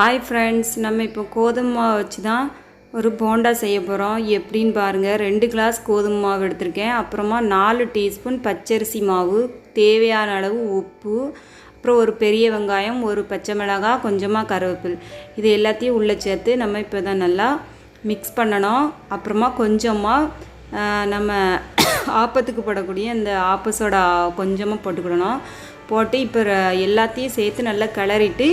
Hi friends, நம்ம இப்போ கோதுமை மாவு வச்சு தான் ஒரு போண்டா செய்ய போகிறோம். எப்படின்னு பாருங்கள். 2 கிளாஸ் கோதுமை மாவு எடுத்திருக்கேன். அப்புறமா 4 டீஸ்பூன் பச்சரிசி மாவு, தேவையான அளவு உப்பு, அப்புறம் ஒரு பெரிய வெங்காயம், ஒரு பச்சை மிளகாய், கொஞ்சமாக கருவேப்பில், இது எல்லாத்தையும் உள்ளே சேர்த்து நம்ம இப்போ தான் நல்லா மிக்ஸ் பண்ணணும். அப்புறமா கொஞ்சமாக நம்ம ஆப்பத்துக்கு போடக்கூடிய இந்த ஆப்ப சோடா கொஞ்சமாக போட்டுக்கிடணும். போட்டு இப்போ எல்லாத்தையும் சேர்த்து நல்லா கிளறிட்டு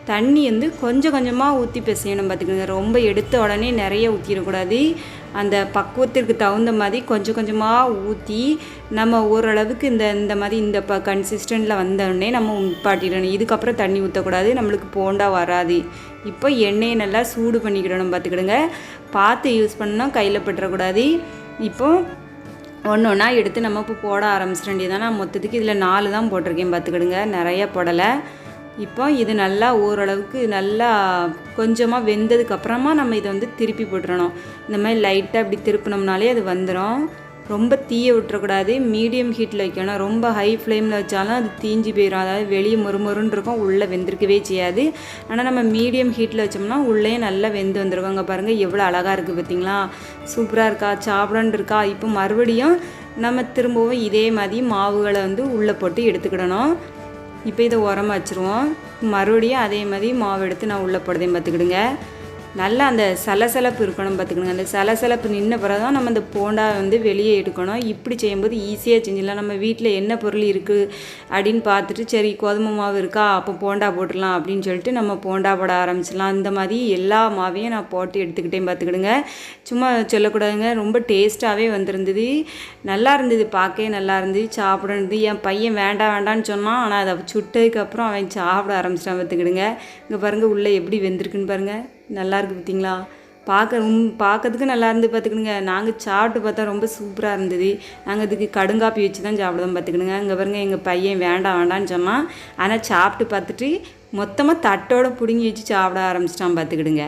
தண்ணி வந்து கொஞ்சம் கொஞ்சமாக ஊற்றி பிசையணும். பார்த்துக்கோங்க, ரொம்ப எடுத்த உடனே நிறைய ஊற்றிடக்கூடாது. அந்த பக்குவத்திற்கு தகுந்த மாதிரி கொஞ்சம் கொஞ்சமாக ஊற்றி நம்ம ஓரளவுக்கு இந்த மாதிரி இந்த கன்சிஸ்டண்ட்டில் வந்தோடனே நம்ம உட்பாட்டிடணும். இதுக்கப்புறம் தண்ணி ஊற்றக்கூடாது, நம்மளுக்கு போண்டா வராது. இப்போ எண்ணெயை நல்லா சூடு பண்ணிக்கிடணும். பார்த்துக்கிடுங்க, பார்த்து யூஸ் பண்ணணும், கையில் பட்டுறக்கூடாது. இப்போது ஒன்று ஒன்றா எடுத்து நம்ம இப்போ போட ஆரம்பிச்சிட வேண்டியதான். நான் மொத்தத்துக்கு இதில் 4 தான் போட்டிருக்கேன். பார்த்துக்கிடுங்க, நிறைய போடலை. இப்போ இது நல்லா ஓரளவுக்கு நல்லா கொஞ்சமாக வெந்ததுக்கப்புறமா நம்ம இதை வந்து திருப்பி போட்டுறணும். இந்த மாதிரி லைட்டாக இப்படி திருப்பினோம்னாலே அது வந்துடும். ரொம்ப தீய விட்டுறக்கூடாது, மீடியம் ஹீட்டில் வைக்கணும். ரொம்ப ஹை ஃப்ளேமில் வச்சாலும் அது தீஞ்சு போயிடும். அதாவது வெளியே மொறுமொறுன்னு இருக்கும், உள்ளே வெந்திருக்கவே செய்யாது. ஆனால் நம்ம மீடியம் ஹீட்டில் வச்சோம்னா உள்ளே நல்லா வெந்து வந்துருக்கும். அங்கே பாருங்கள் எவ்வளோ அழகாக இருக்குது பார்த்தீங்களா, சூப்பராக இருக்கா, சாப்பிடன்னு இருக்கா. இப்போ மறுபடியும் நம்ம திரும்பவும் இதே மாதிரி மாவுகளை வந்து உள்ளே போட்டு எடுத்துக்கிடணும். இப்போ இதை உரமாக வச்சுருவோம். மறுபடியும் அதே மாதிரி மாவு எடுத்து நான் உள்ளே போடுறதையும் பார்த்துக்கிடுங்க. நல்லா அந்த சலசலப்பு இருக்கணும். பார்த்துக்கிடுங்க, அந்த சலசலப்பு நின்ன பிறகு தான் நம்ம அந்த போண்டா வந்து வெளியே எடுக்கணும். இப்படி செய்யும்போது ஈஸியாக செஞ்சிடலாம். நம்ம வீட்டில் என்ன பொருள் இருக்குது அப்படின்னு பார்த்துட்டு, சரி கோதுமை மாவு இருக்கா, அப்போ போண்டா போட்டுடலாம் அப்படின்னு சொல்லிட்டு நம்ம போண்டா போட ஆரம்பிச்சிடலாம். இந்த மாதிரி எல்லா மாவையும் நான் போட்டு எடுத்துக்கிட்டேன். பார்த்துக்கிடுங்க, சும்மா சொல்லக்கூடாதுங்க, ரொம்ப டேஸ்ட்டாகவே வந்திருந்தது. நல்லா இருந்தது, பார்க்கவே நல்லா இருந்தது, சாப்பிடுறது. என் பையன் வேண்டான்னு சொன்னான், ஆனால் அதை சுட்டதுக்கப்புறம் அவன் சாப்பிட ஆரம்பிச்சிட்டான். பார்த்துக்கிடுங்க, இங்கே பாருங்கள் உள்ளே எப்படி வெந்திருக்குன்னு பாருங்கள், நல்லா இருக்குது பார்த்தீங்களா. பார்க்கறதுக்கு நல்லா இருந்து. பார்த்துக்கிடுங்க, நாங்கள் சாப்பிட்டு பார்த்தா ரொம்ப சூப்பராக இருந்தது. நாங்கள் இதுக்கு கடுங்காப்பி வச்சு தான் சாப்பிடுவோம். பார்த்துக்கிடுங்க, இங்கே பாருங்கள், எங்கள் பையன் வேண்டான்னு சொன்னான், ஆனால் சாப்பிட்டு பார்த்துட்டு மொத்தமாக தட்டோடு பிடுங்கி வச்சு சாப்பிட ஆரம்பிச்சிட்டான். பார்த்துக்கிடுங்க.